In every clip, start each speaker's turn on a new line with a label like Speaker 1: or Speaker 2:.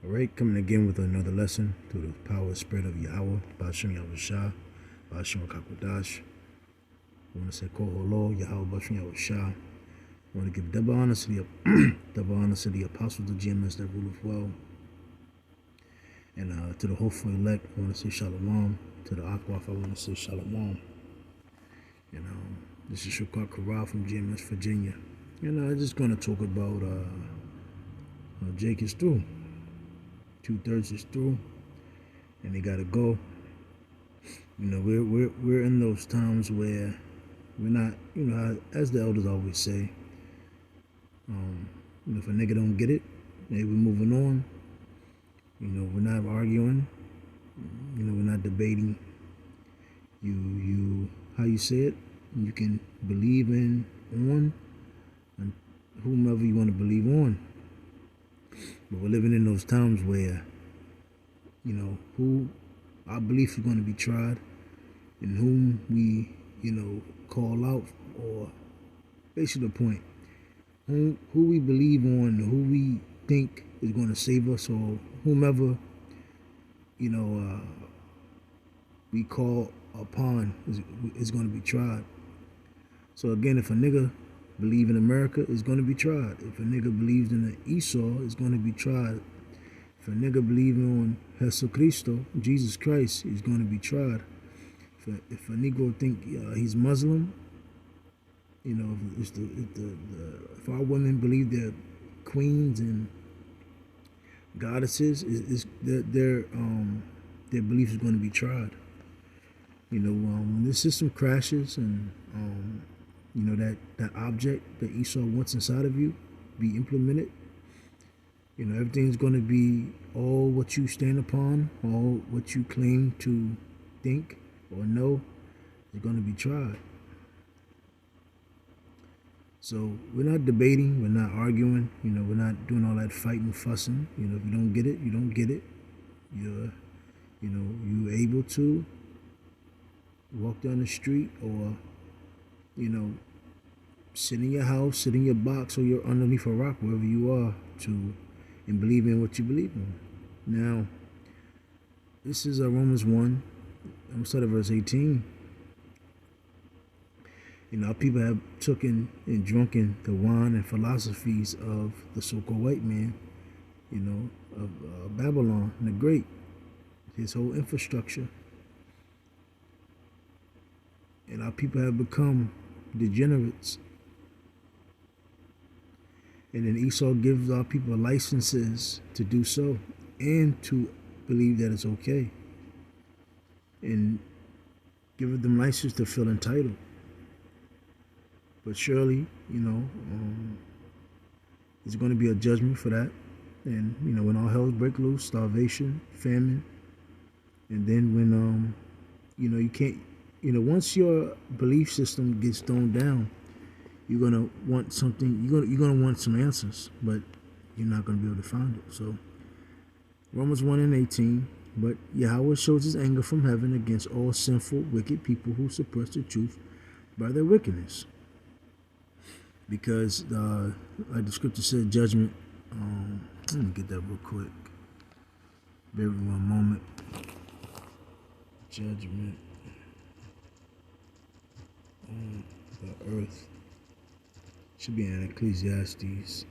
Speaker 1: Alright, coming again with another lesson through the power and spirit of Yahweh, Bashim Yahushua, Bashim Kakwadash. I want to say Koholo, Yahweh Bashim Yahushua. I want to give double honor to the apostles of GMS that rule well. And to the hopeful elect, I want to say Shalom. To the Akwaf, I want to say Shalom. And this is Shukar Karal from GMS, Virginia. And I'm just going to talk about Jake is through. 2/3 is through, and they gotta go. You know, we're in those times where we're not, you know, as the elders always say, you know, if a nigga don't get it, hey, we're moving on. You know, we're not arguing. You know, we're not debating. You how you say it. You can believe in on and whomever you want to believe on. But we're living in those times where, you know, who our belief is going to be tried and whom we, you know, call out, or basically the point, who we believe on, who we think is going to save us, or whomever, you know, we call upon is going to be tried. So again, if a nigga believe in America, is going to be tried. If a nigga believes in the Esau, is going to be tried. If a nigga believes on Jesucristo, Jesus Christ, is going to be tried. If a nigga think he's Muslim, you know, if our women believe they're queens and goddesses, their belief is going to be tried. You know, when this system crashes and you know, that object that Esau wants inside of you be implemented, you know, everything's going to be all what you stand upon, all what you claim to think or know is going to be tried. So we're not debating, we're not arguing, you know, we're not doing all that fighting, fussing. You know, if you don't get it, you don't get it. You're able to walk down the street, or, you know, sit in your house, sit in your box, or you're underneath a rock, wherever you are, and believe in what you believe in. Now, this is Romans 1. I'm going to start at verse 18. You know, people have taken and drunken the wine and philosophies of the so-called white man, you know, of Babylon the Great, his whole infrastructure. And our people have become degenerates. And then Esau gives our people licenses to do so and to believe that it's okay, and give them license to feel entitled. But surely, you know, there's going to be a judgment for that. And, you know, when all hell break loose, starvation, famine, and then when, you know, you can't, you know, once your belief system gets thrown down, you're gonna want something. You're gonna want some answers, but you're not gonna be able to find it. So, Romans 1:18. But Yahweh shows His anger from heaven against all sinful, wicked people who suppress the truth by their wickedness. Because, like the scripture said, judgment. Let me get that real quick. Bear with me one moment. Judgment on the earth. Should be in Ecclesiastes.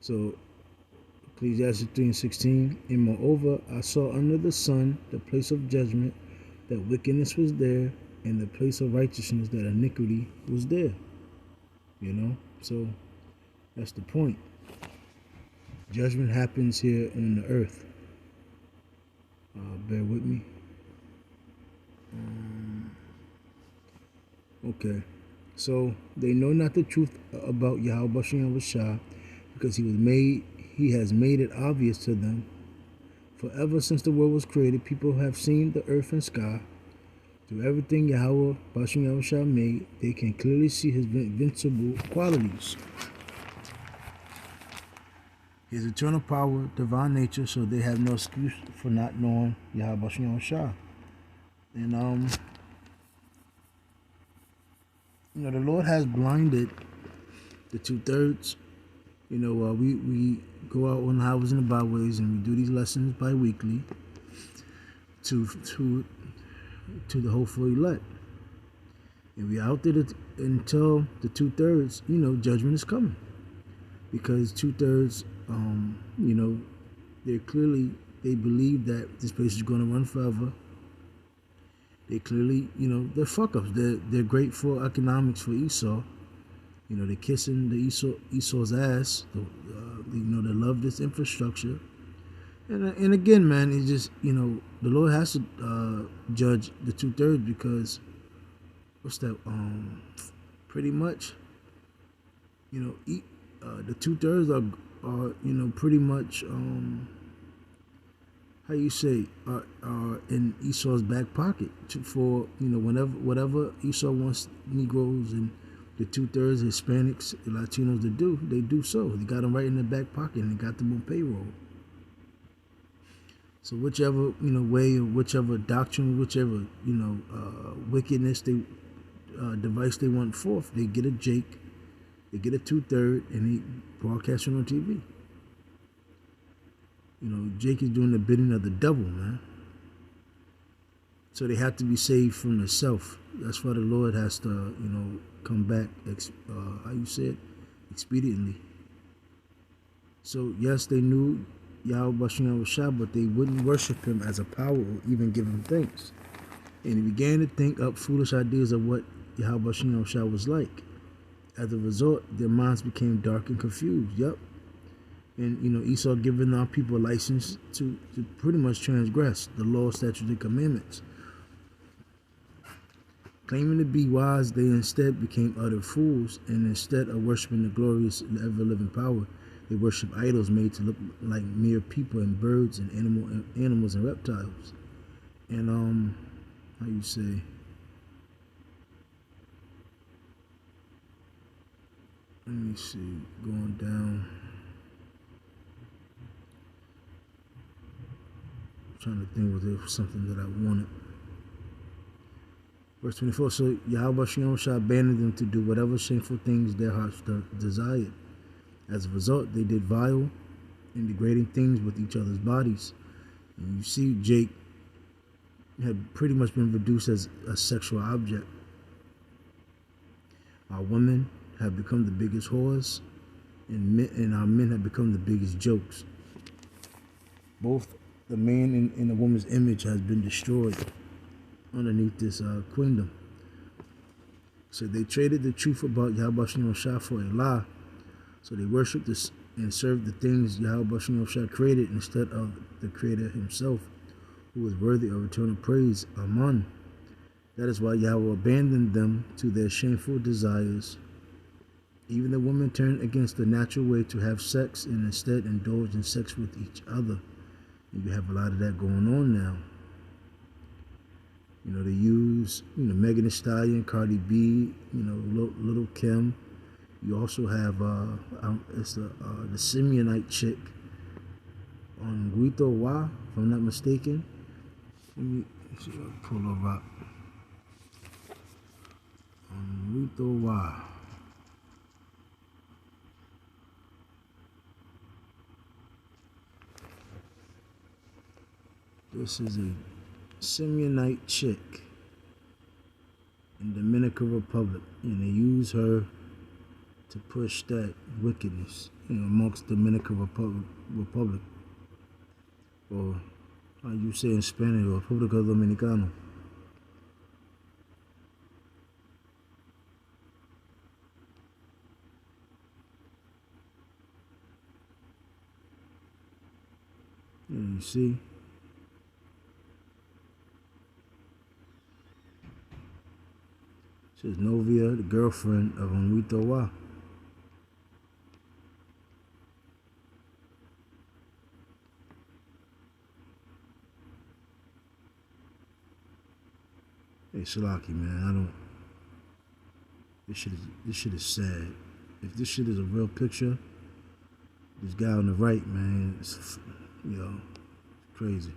Speaker 1: So, Ecclesiastes 3:16, and moreover, I saw under the sun the place of judgment, that wickedness was there, and the place of righteousness, that iniquity was there. You know, so that's the point. Judgment happens here on the earth. Bear with me. Okay, so they know not the truth about Yahweh Bashim Yahushua, because He has made it obvious to them. For ever since the world was created, people have seen the earth and sky, Through everything Yahweh Bashim Yahushua made, they can clearly see his invincible qualities, his eternal power, divine nature, so they have no excuse for not knowing Yahweh Bashim Yahushua. And the Lord has blinded the 2/3. We go out on the highways and the byways, and we do these lessons bi-weekly to the hopeful elect. And we out there until the 2/3. Judgment is coming, because 2/3. They believe that this place is going to run forever. They clearly, they're fuck ups. They're great for economics for Esau. They're kissing Esau's ass. They love this infrastructure. And again, man, it's just, the Lord has to judge the 2/3, because what's that? Pretty much, the 2/3 are pretty much how you say are in Esau's back pocket for whatever Esau wants Negroes and the 2/3 Hispanics, Latinos to do, they do so. They got them right in their back pocket, and they got them on payroll. So whichever way, or whichever doctrine, whichever wickedness device they want forth, they get a Jake, they get a 2/3, and they broadcast it on TV. Jake is doing the bidding of the devil, man. So they have to be saved from the self. That's why the Lord has to, come back, expediently. So yes, they knew Yahweh Bashim Yahushua, but they wouldn't worship him as a power or even give him thanks. And they began to think up foolish ideas of what Yahweh Bashim Yahushua was like. As a result, their minds became dark and confused. Yep. And Esau giving our people a license to pretty much transgress the law, statutes, and commandments. Claiming to be wise, they instead became utter fools, and instead of worshiping the glorious and ever-living power, they worship idols made to look like mere people and birds and animals and reptiles. And how you say? Let me see, going down. Trying to think, was there something that I wanted? Verse 24. So Yahweh Shah abandoned them to do whatever shameful things their hearts desired. As a result, they did vile and degrading things with each other's bodies. And you see, Jake had pretty much been reduced as a sexual object. Our women have become the biggest whores, and our men have become the biggest jokes. Both the man and the woman's image has been destroyed underneath this queendom. So they traded the truth about Yahweh Shah for a lie. So they worshipped this and served the things Yahweh Shah created instead of the Creator himself, who was worthy of eternal praise. Amen. That is why Yahweh abandoned them to their shameful desires. Even the women turned against the natural way to have sex and instead indulged in sex with each other. And you have a lot of that going on now. They use, Megan Thee Stallion, Cardi B, Little Kim. You also have, it's the Simeonite chick on Guito Wa, if I'm not mistaken. Let me see if I can pull her up. On Guito Wa. This is a Simeonite chick in Dominican Republic, and they use her to push that wickedness, amongst Dominican Republic, or how you say in Spanish, República Dominicana. And you see. She's Novia, the girlfriend of Onwito Wa. Shalaki, man. I don't. This shit is sad. If this shit is a real picture, this guy on the right, man, it's, crazy.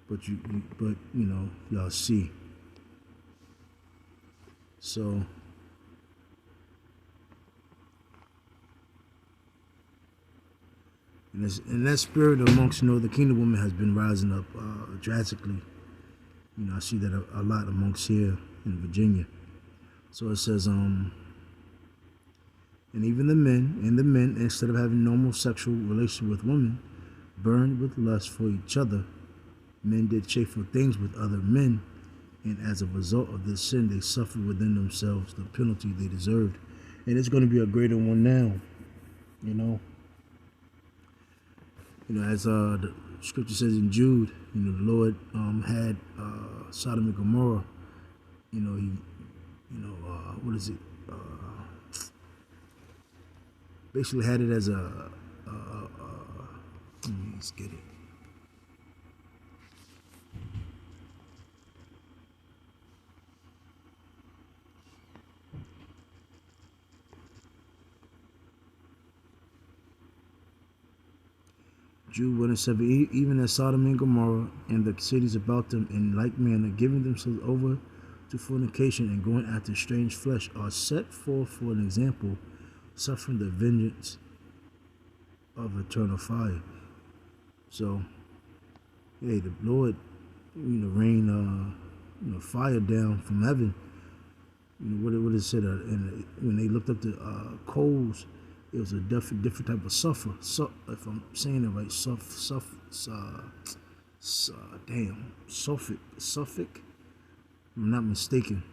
Speaker 1: But y'all see. So. And that spirit amongst the kingdom women has been rising up drastically. I see that a lot amongst here in Virginia. So it says, and even the men, instead of having normal sexual relations with women, burned with lust for each other. Men did shameful things with other men, and as a result of this sin, they suffered within themselves the penalty they deserved. And it's going to be a greater one now, as the scripture says in Jude, the Lord had Sodom and Gomorrah. What is it? Basically had it as let's get it. Jude 1:7, even as Sodom and Gomorrah and the cities about them in like manner, giving themselves over to fornication and going after strange flesh, are set forth for an example, suffering the vengeance of eternal fire. So, hey, the Lord, rain, fire down from heaven. What it said, and when they looked up the coals, it was a different type of sulfur. If I'm saying it right, Suffolk. I'm not mistaken.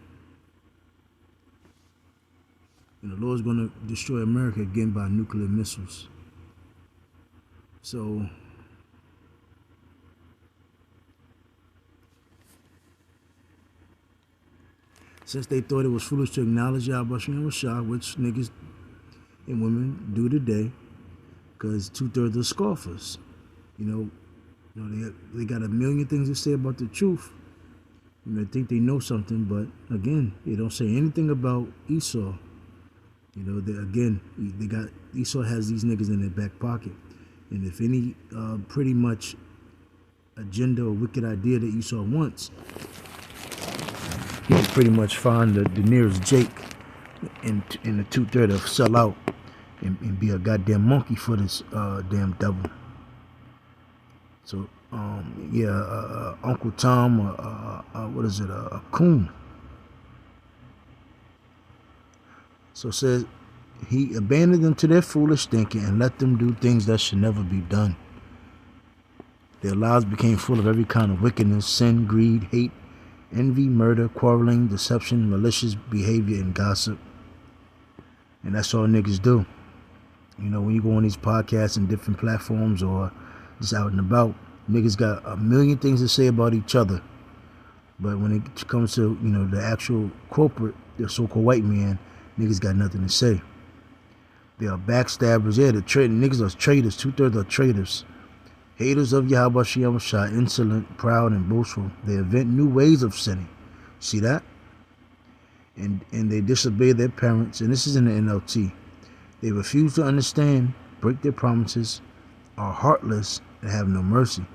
Speaker 1: And the Lord's going to destroy America again by nuclear missiles. So, since they thought it was foolish to acknowledge Yahweh Shem Rashah, which niggas and women do today, because 2/3 are scoffers. They got a million things to say about the truth. They think they know something, but again, they don't say anything about Esau. They got Esau has these niggas in their back pocket, and if any pretty much agenda or wicked idea that Esau wants, he can pretty much find the nearest Jake in the 2/3 to sell out and be a goddamn monkey for this damn devil. So Uncle Tom, what is it, a coon. So it says, he abandoned them to their foolish thinking and let them do things that should never be done. Their lives became full of every kind of wickedness, sin, greed, hate, envy, murder, quarreling, deception, malicious behavior, and gossip. And that's all niggas do. When you go on these podcasts and different platforms or just out and about, niggas got a million things to say about each other. But when it comes to, the actual corporate, the so-called white man, niggas got nothing to say. They are backstabbers. Yeah, niggas are traitors. 2/3 are traitors. Haters of Yahweh Shem Shah, insolent, proud, and boastful. They invent new ways of sinning. See that? And they disobey their parents. And this is in the NLT. They refuse to understand, break their promises, are heartless, and have no mercy.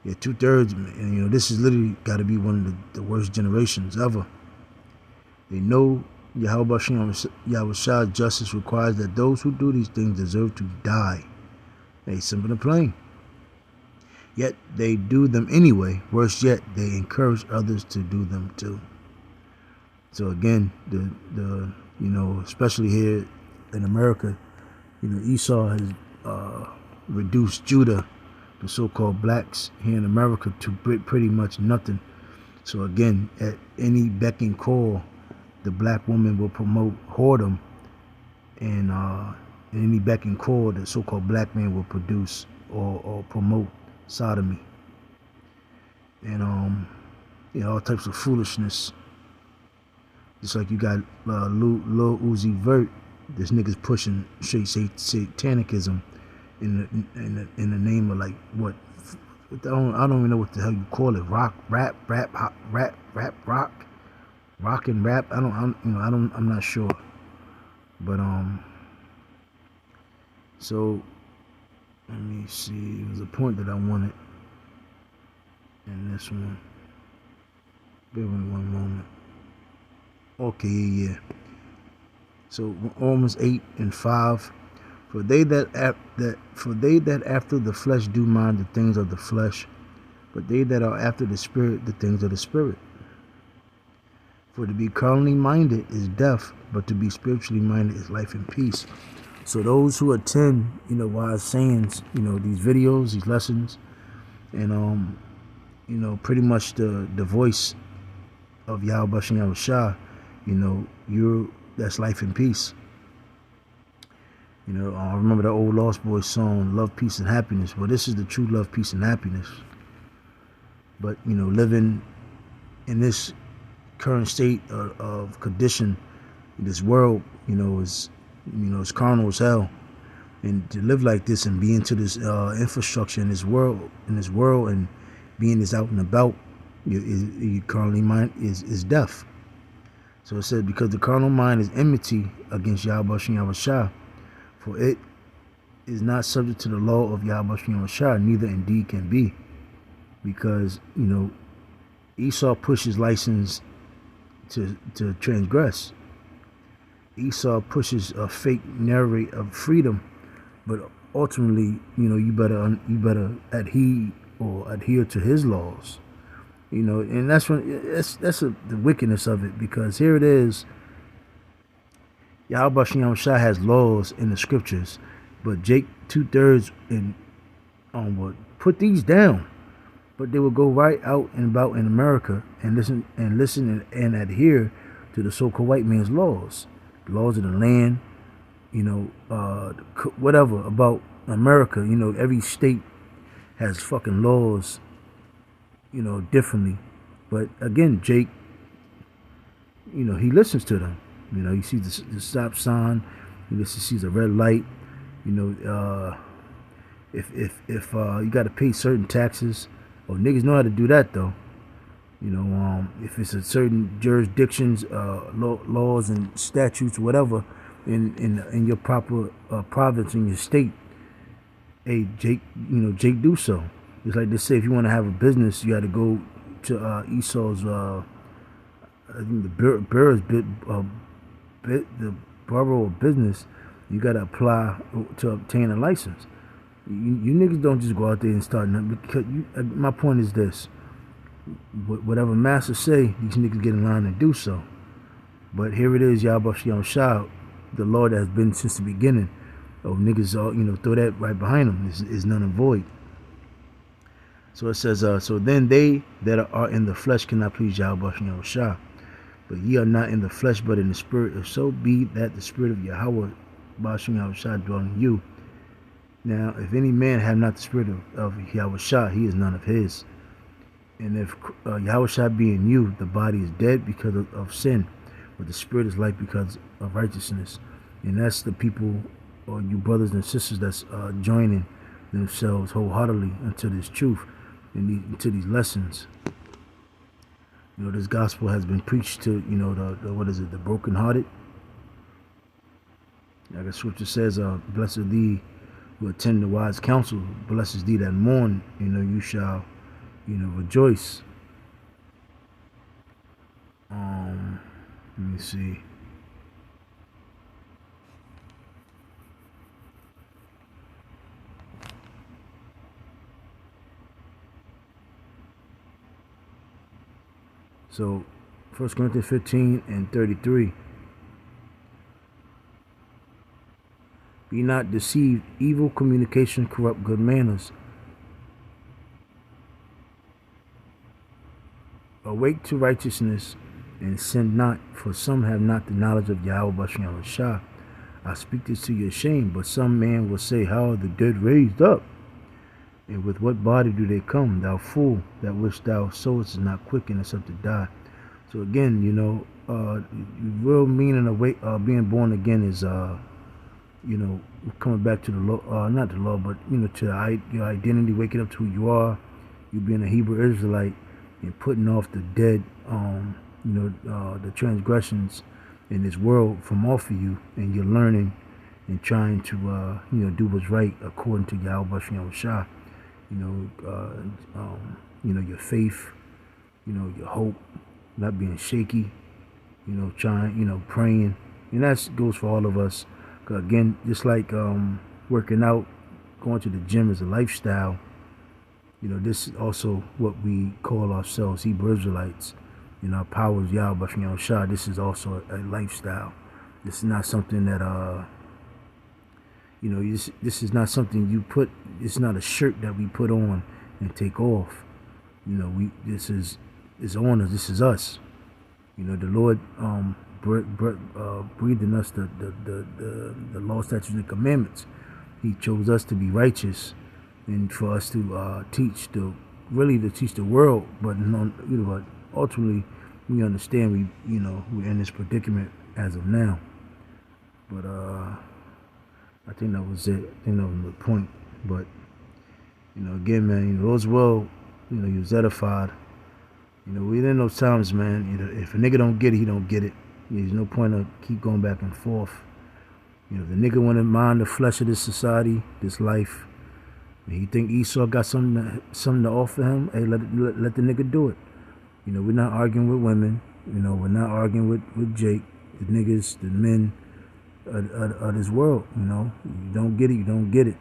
Speaker 1: Yeah, 2/3, and this is literally got to be one of the worst generations ever. They know Yahweh Shah's justice requires that those who do these things deserve to die. Hey, simple and plain. Yet they do them anyway. Worse yet, they encourage others to do them too. So again, the especially here in America, Esau has reduced Judah, the so-called blacks here in America, to pretty much nothing. So again, at any beck and call, the black woman will promote whoredom, and any beck and call, the so-called black man will produce or promote sodomy, and all types of foolishness. Just like you got Lil Uzi Vert, this nigga's pushing straight satanicism in the name of I don't even know what the hell you call it. Rock, rap, rock and rap. I'm not sure. But so let me see. It was a point that I wanted in this one. Bear with me one moment. Okay, yeah. So Romans 8:5. For they that after the flesh do mind the things of the flesh, but they that are after the Spirit the things of the Spirit. For to be carnally minded is death, but to be spiritually minded is life and peace. So those who attend, wise sayings, these videos, these lessons, and pretty much the voice of Yahweh Shem Yahushua, that's life and peace. I remember the old Lost Boys song, Love, Peace, and Happiness. Well, this is the true love, peace, and happiness. But, living in this current state of condition, this world, is, it's carnal as hell. And to live like this and be into this infrastructure in this world, and being this out and about, your carnal mind is death. So it said, because the carnal mind is enmity against Yahweh Shem Yahushua, for it is not subject to the law of Yahweh Shem Yahushua, neither indeed can be. Because, Esau pushed his license to transgress. Esau pushes a fake narrative of freedom, but ultimately, you better adhere to his laws. And that's the wickedness of it, because here it is. Yahweh Shem Yahushua has laws in the scriptures, but Jake 2/3 and onward put these down. But they will go right out and about in America and listen and adhere to the so-called white man's laws, the laws of the land, whatever about America. Every state has fucking laws, differently. But again, Jake, he listens to them. He sees the stop sign. He sees a red light. If you got to pay certain taxes, niggas know how to do that though. If it's a certain jurisdictions, laws and statutes, whatever, in your proper province in your state, hey Jake, Jake do so. It's like they say, if you want to have a business, you got to go to Esau's. I think the borough of business, you got to apply to obtain a license. You niggas don't just go out there and start nothing. Because my point is this: whatever master say, these niggas get in line and do so. But here it is, Yahweh Shem Yahushua, the law that has been since the beginning. Niggas all throw that right behind them is none and void. So it says, so then they that are in the flesh cannot please Yahweh Shem Yahushua. But ye are not in the flesh, but in the spirit. If so be that the spirit of Yahweh Shem Yahushua dwell in you. Now, if any man have not the spirit of Yahushua, he is none of his. And if Yahushua be in you, the body is dead because of sin, but the spirit is life because of righteousness. And that's the people, or you brothers and sisters, that's joining themselves wholeheartedly into this truth and into these lessons. This gospel has been preached to, the brokenhearted. Like the scripture says, blessed thee who attend the wise counsel, blessed thee that mourn, you shall, rejoice. Let me see. So, 1 Corinthians 15:33. Be not deceived, evil communication corrupt good manners. Awake to righteousness and sin not, for some have not the knowledge of Yahweh Shem Yahushua. I speak this to your shame, but some man will say, how are the dead raised up? And with what body do they come? Thou fool, that which thou sowest is not quickened except to die. So again, real meaning of being born again is, coming back to the law, not the law, but, to your identity, waking up to who you are, You being a Hebrew Israelite and putting off the dead, the transgressions in this world from off of you, and you're learning and trying to, do what's right according to Yahweh Shem Shah. Your faith, your hope, not being shaky, trying, praying. And that goes for all of us. 'Cause again, just like working out, going to the gym is a lifestyle. This is also what we call ourselves, Hebrew Israelites. Our power is Yahweh Shem Shah. This is also a lifestyle. This is not something that this is not something you put. It's not a shirt that we put on and take off. This is on us. This is us. The Lord breathed in us the law, statutes, and commandments. He chose us to be righteous, and for us to teach to teach the world. But but ultimately, we understand we're in this predicament as of now. But I think that was it. I think that was the point. But again, man, all's well. You're edified. We in those times, man. If a nigga don't get it, he don't get it. There's no point of keep going back and forth. The nigga want to mind the flesh of this society, this life. He think Esau got something to offer him. Hey, let the nigga do it. We're not arguing with women. We're not arguing with Jake, the niggas, the men of this world. You don't get it, you don't get it.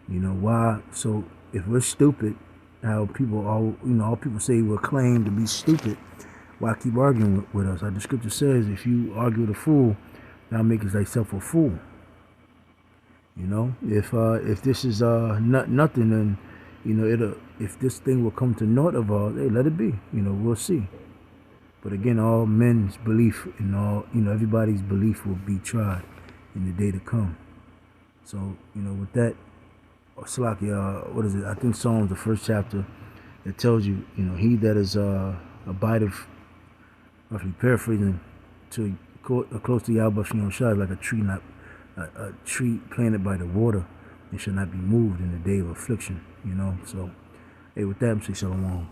Speaker 1: Why? So if we're stupid, how people all people say we're claimed to be stupid, why keep arguing with us? Like the scripture says, if you argue with a fool, thou makest thyself a fool. If this is nothing, then if this thing will come to naught of all, hey, let it be. We'll see. But again, all men's belief and all everybody's belief will be tried in the day to come. So with that, Salaki, what is it? I think Psalms, the first chapter, it tells you, he that is abideth, roughly paraphrasing, to close to Yahweh Shem Shah is like a tree planted by the water, and shall not be moved in the day of affliction. So, hey, with that, I'm saying shalom.